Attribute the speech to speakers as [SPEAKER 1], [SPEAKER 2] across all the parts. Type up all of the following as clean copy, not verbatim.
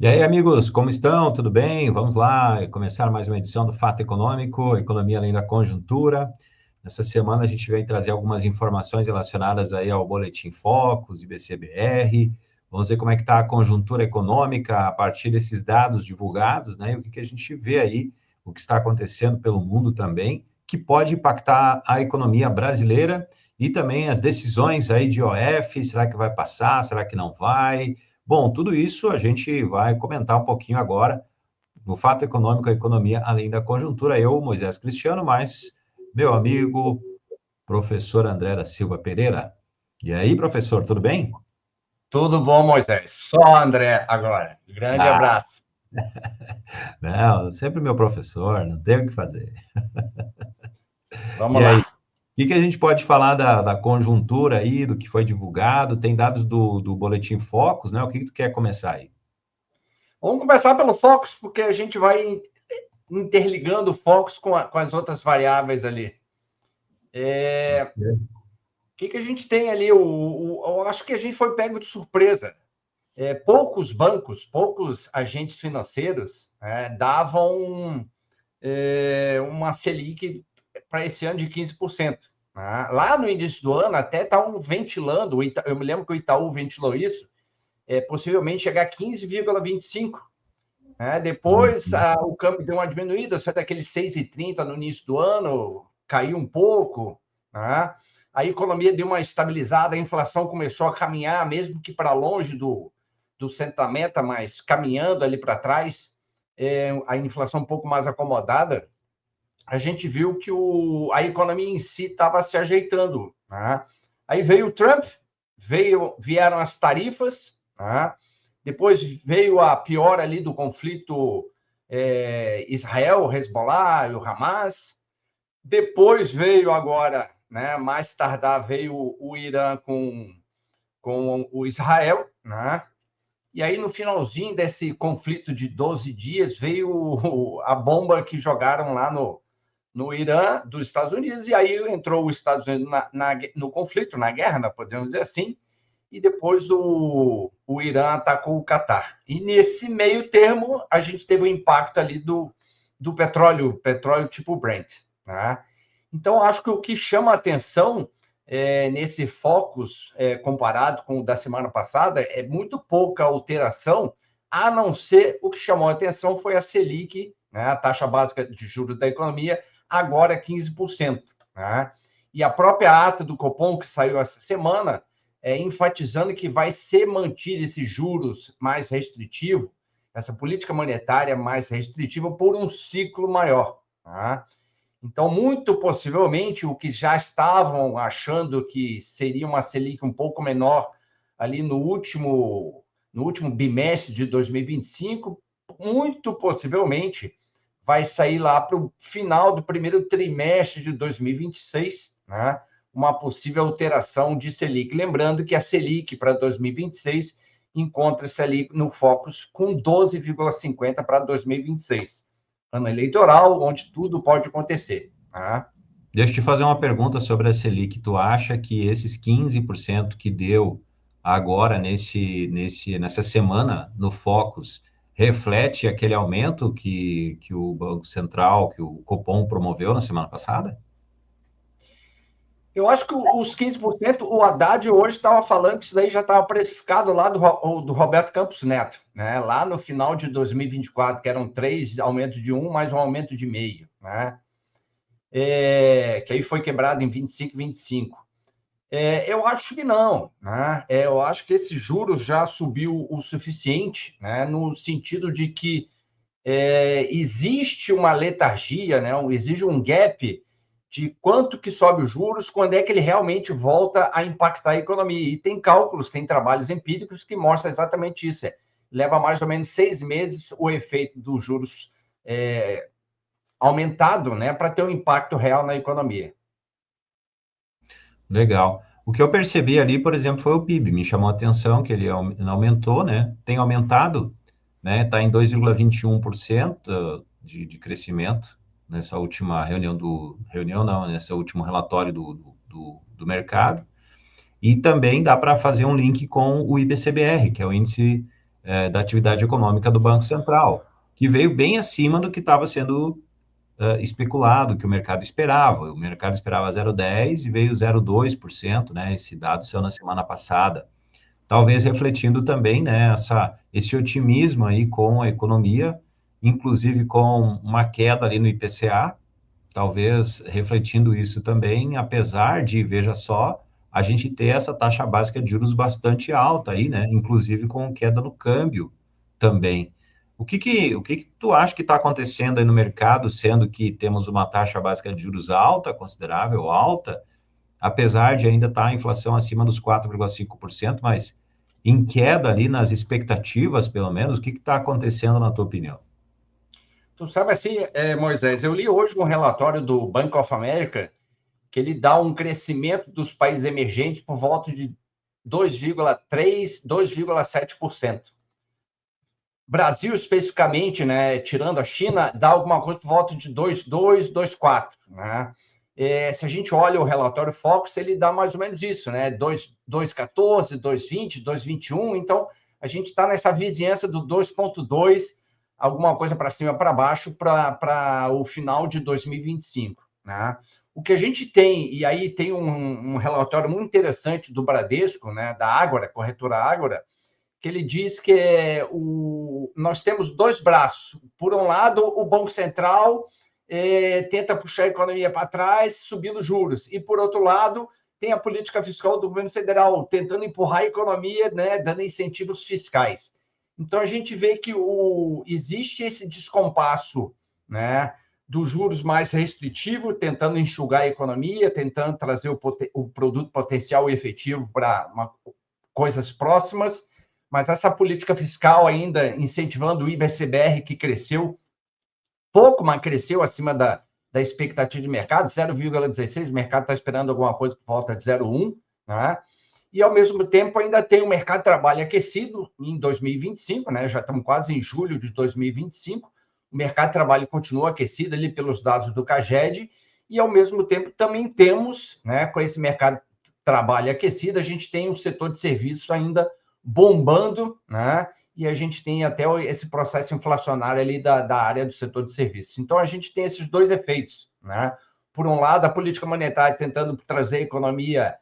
[SPEAKER 1] E aí, amigos, como estão? Tudo bem? Vamos lá começar mais uma edição do Fato Econômico, Economia Além da Conjuntura. Nessa semana a gente vem trazer algumas informações relacionadas aí ao Boletim Focus, IBC-BR. Vamos ver como é que está a conjuntura econômica a partir desses dados divulgados, né? E o que a gente vê aí, o que está acontecendo pelo mundo também, que pode impactar a economia brasileira e também as decisões aí de OF, será que vai passar, será que não vai? Bom, tudo isso a gente vai comentar um pouquinho agora no Fato Econômico, a economia além da conjuntura. Eu, Moisés Cristiano, mas meu amigo, professor André da Silva Pereira. E aí, professor, tudo bem?
[SPEAKER 2] Tudo bom, Moisés? Só André agora. Grande
[SPEAKER 1] Ah,
[SPEAKER 2] abraço.
[SPEAKER 1] não, sempre meu professor, não tem o que fazer.
[SPEAKER 2] Vamos
[SPEAKER 1] E aí, o
[SPEAKER 2] lá.
[SPEAKER 1] que a gente pode falar da conjuntura aí, do que foi divulgado? Tem dados do Boletim Focus, né? O que tu quer começar aí?
[SPEAKER 2] Vamos começar pelo Focus, porque a gente vai interligando o Focus com as outras variáveis ali. O que a gente tem ali? Eu acho que a gente foi pego de surpresa. Poucos bancos, poucos agentes financeiros davam uma Selic para esse ano de 15%. Né? Lá no início do ano, até estavam ventilando, eu me lembro que o Itaú ventilou isso, possivelmente chegar a 15,25. Depois o câmbio deu uma diminuída, só daqueles 6,30 no início do ano, caiu um pouco. Né? A economia deu uma estabilizada, a inflação começou a caminhar, mesmo que para longe do centro da meta, mas caminhando ali para trás, a inflação um pouco mais acomodada. A gente viu que a economia em si estava se ajeitando. Né? Aí veio o Trump, vieram as tarifas, né? Depois veio a pior ali do conflito Israel, Hezbollah e o Hamas. Depois veio agora, né, mais tardar, veio o Irã com o Israel, né? E aí, no finalzinho desse conflito de 12 dias, veio a bomba que jogaram lá no Irã, dos Estados Unidos, e aí entrou os Estados Unidos no conflito, na guerra, né, podemos dizer assim, e depois o Irã atacou o Catar. E nesse meio termo, a gente teve o impacto ali do petróleo tipo Brent. Né? Então, acho que o que chama a atenção nesse focus comparado com o da semana passada é muito pouca alteração, a não ser o que chamou a atenção foi a Selic, né, a taxa básica de juros da economia, agora 15%. Né? E a própria ata do Copom, que saiu essa semana, enfatizando que vai ser mantido esses juros mais restritivo, essa política monetária mais restritiva por um ciclo maior. Tá? Então, muito possivelmente, o que já estavam achando que seria uma Selic um pouco menor ali no último bimestre de 2025, muito possivelmente vai sair lá para o final do primeiro trimestre de 2026, né? Uma possível alteração de Selic. Lembrando que a Selic para 2026 encontra-se ali no Focus com 12,50 para 2026. Ano eleitoral, onde tudo pode acontecer. Tá?
[SPEAKER 1] Deixa eu te fazer uma pergunta sobre a Selic. Tu acha que esses 15% que deu agora nessa semana no Focus reflete aquele aumento que o Banco Central, que o Copom promoveu na semana passada?
[SPEAKER 2] Eu acho que os 15%, o Haddad hoje estava falando que isso daí já estava precificado lá do Roberto Campos Neto, né? Lá no final de 2024, que eram 3 aumentos de 1, mais um aumento de meio, né? Que aí foi quebrado em 25, 25. Eu acho que não, né? Eu acho que esse juros já subiu o suficiente, né? No sentido de que existe uma letargia, né? Exige um gap de quanto que sobe os juros, quando é que ele realmente volta a impactar a economia. E tem cálculos, tem trabalhos empíricos que mostram exatamente isso. Leva mais ou menos 6 meses o efeito dos juros aumentado, né, para ter um impacto real na economia.
[SPEAKER 1] Legal. O que eu percebi ali, por exemplo, foi o PIB. Me chamou a atenção que ele aumentou, né? Tem aumentado, né? Está em 2,21% de crescimento nessa última reunião não, nesse último relatório do mercado. E também dá para fazer um link com o IBCBR, que é o índice da atividade econômica do Banco Central, que veio bem acima do que estava sendo especulado, que o mercado esperava. O mercado esperava 0,10 e veio 0,2%, né? Esse dado saiu na semana passada. Talvez refletindo também, né, esse otimismo aí com a economia, inclusive com uma queda ali no IPCA, talvez refletindo isso também, apesar de, veja só, a gente ter essa taxa básica de juros bastante alta aí, né, inclusive com queda no câmbio também. O que que tu acha que está acontecendo aí no mercado, sendo que temos uma taxa básica de juros alta, considerável, alta, apesar de ainda estar a inflação acima dos 4,5%, mas em queda ali nas expectativas, pelo menos, o que está acontecendo na tua opinião?
[SPEAKER 2] Tu sabe assim, Moisés, eu li hoje um relatório do Bank of America que ele dá um crescimento dos países emergentes por volta de 2,3, 2,7%. Brasil, especificamente, né, tirando a China, dá alguma coisa por volta de 2,2, 2,4, né? Se a gente olha o relatório Focus, ele dá mais ou menos isso, né? 2,14, 2,20, 2,21. Então, a gente está nessa vizinhança do 2,2, alguma coisa para cima, para baixo, para o final de 2025, né? O que a gente tem, e aí tem um relatório muito interessante do Bradesco, né, da Ágora, corretora Ágora, que ele diz que nós temos dois braços. Por um lado, o Banco Central tenta puxar a economia para trás, subindo juros. E, por outro lado, tem a política fiscal do governo federal, tentando empurrar a economia, né, dando incentivos fiscais. Então, a gente vê que existe esse descompasso, né, dos juros mais restritivos, tentando enxugar a economia, tentando trazer o produto potencial e efetivo para coisas próximas, mas essa política fiscal ainda incentivando o IBCBR, que cresceu pouco, mas cresceu acima da expectativa de mercado, 0,16, o mercado está esperando alguma coisa por volta de 0,1, né? E, ao mesmo tempo, ainda tem o mercado de trabalho aquecido em 2025, né? Já estamos quase em julho de 2025, o mercado de trabalho continua aquecido ali pelos dados do CAGED, e, ao mesmo tempo, também temos, né, com esse mercado de trabalho aquecido, a gente tem o setor de serviços ainda bombando, né? E a gente tem até esse processo inflacionário ali da área do setor de serviços. Então, a gente tem esses dois efeitos, né? Por um lado, a política monetária tentando trazer a economia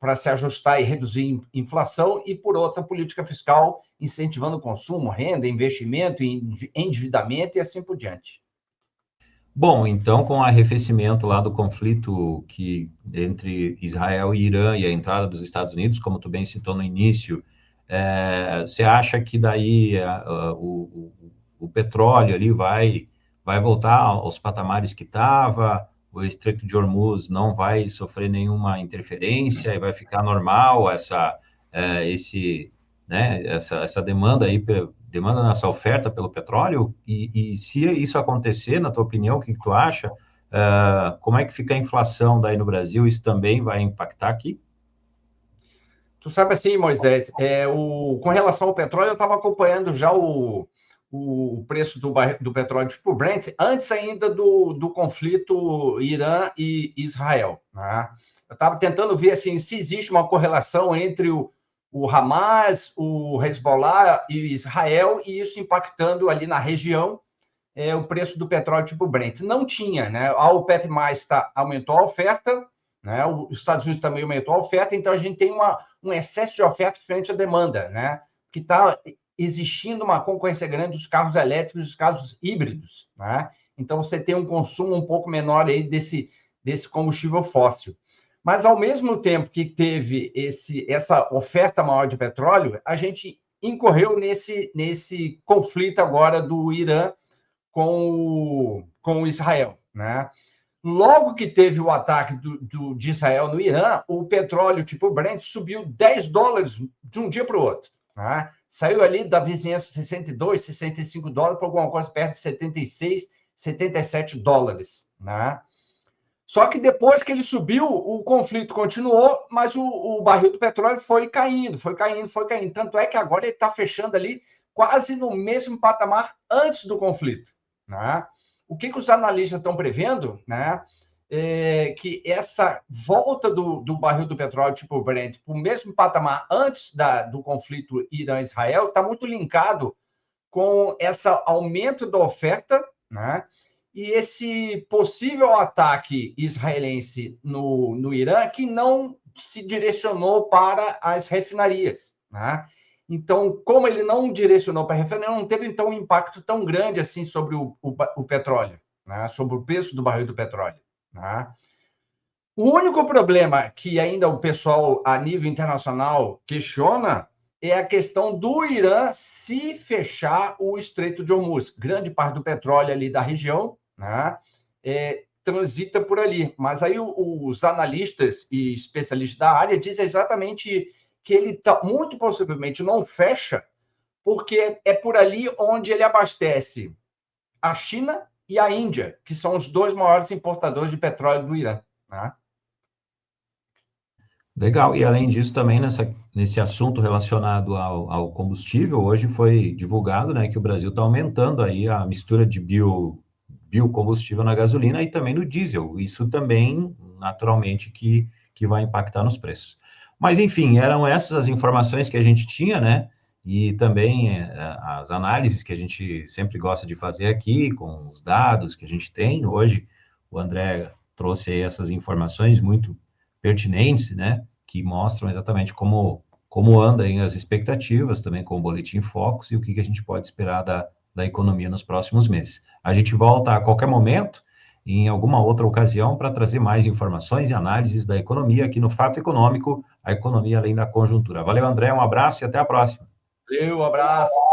[SPEAKER 2] para se ajustar e reduzir inflação, e, por outra, a política fiscal incentivando o consumo, renda, investimento, endividamento e assim por diante.
[SPEAKER 1] Bom, então, com o arrefecimento lá do conflito entre Israel e Irã e a entrada dos Estados Unidos, como tu bem citou no início, você acha que daí o petróleo ali vai voltar aos patamares que estava, o Estreito de Hormuz não vai sofrer nenhuma interferência e vai ficar normal essa demanda aí, demanda nessa oferta pelo petróleo? E se isso acontecer, na tua opinião, o que tu acha? Como é que fica a inflação daí no Brasil? Isso também vai impactar aqui?
[SPEAKER 2] Tu sabe assim, Moisés, com relação ao petróleo, eu estava acompanhando já o preço do petróleo tipo Brent, antes ainda do conflito Irã e Israel, né? Eu estava tentando ver assim, se existe uma correlação entre o Hamas, o Hezbollah e Israel, e isso impactando ali na região o preço do petróleo tipo Brent. Não tinha, né? A OPEP+, aumentou a oferta, né? Os Estados Unidos também aumentou a oferta, então a gente tem um excesso de oferta frente à demanda, né? Que está existindo uma concorrência grande dos carros elétricos e dos carros híbridos, né? Então você tem um consumo um pouco menor aí desse combustível fóssil. Mas, ao mesmo tempo que teve essa oferta maior de petróleo, a gente incorreu nesse conflito agora do Irã com Israel, né? Logo que teve o ataque de Israel no Irã, o petróleo tipo Brent subiu $10 de um dia para o outro, né? Saiu ali da vizinhança de 62, $65 para alguma coisa perto de 76, $77, né? Só que depois que ele subiu, o conflito continuou, mas o barril do petróleo foi caindo, foi caindo, foi caindo. Tanto é que agora ele está fechando ali quase no mesmo patamar antes do conflito, né? O que os analistas estão prevendo, né? que essa volta do barril do petróleo tipo Brent para o mesmo patamar antes do conflito Irã-Israel está muito linkado com esse aumento da oferta, né? E esse possível ataque israelense no Irã, que não se direcionou para as refinarias, né? Então, como ele não direcionou para a refinaria, não teve, então, um impacto tão grande assim sobre o petróleo, né? Sobre o preço do barril do petróleo, né? O único problema que ainda o pessoal, a nível internacional, questiona é a questão do Irã se fechar o Estreito de Hormuz. Grande parte do petróleo ali da região, né, transita por ali. Mas aí os analistas e especialistas da área dizem exatamente que ele muito possivelmente não fecha, porque é por ali onde ele abastece a China e a Índia, que são os dois maiores importadores de petróleo do Irã, né?
[SPEAKER 1] Legal, e além disso também nesse assunto relacionado ao combustível, hoje foi divulgado, né, que o Brasil está aumentando aí a mistura de biocombustível na gasolina e também no diesel, isso também, naturalmente, que vai impactar nos preços. Mas, enfim, eram essas as informações que a gente tinha, né, e também as análises que a gente sempre gosta de fazer aqui, com os dados que a gente tem. Hoje, o André trouxe aí essas informações muito pertinentes, né, que mostram exatamente como andam as expectativas, também com o Boletim Focus e o que a gente pode esperar da economia nos próximos meses. A gente volta a qualquer momento, em alguma outra ocasião, para trazer mais informações e análises da economia aqui no Fato Econômico, a economia além da conjuntura. Valeu, André, um abraço e até a próxima.
[SPEAKER 2] Valeu, um abraço.